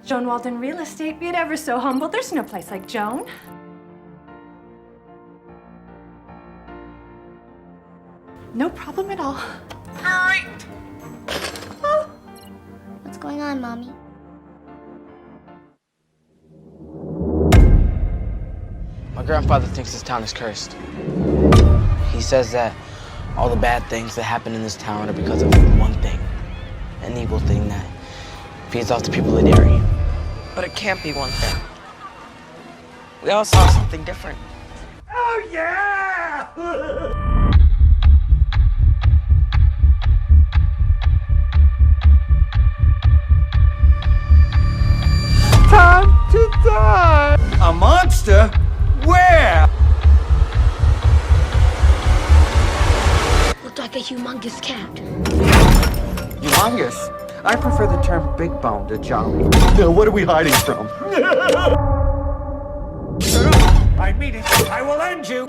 Joan Walden Real Estate, be it ever so humble, there's no place like Joan. No problem at all. Right. Oh. What's going on, Mommy? My grandfather thinks this town is cursed. He says that all the bad things that happen in this town are because of one thing. An evil thing that feeds off the people of Derry. But it can't be one thing. We all saw something different. Oh, yeah! Time to die! A monster? Where? Looked like a humongous cat. Humongous? I prefer the term big bone to jolly. What are we hiding from? I mean it. I will end you.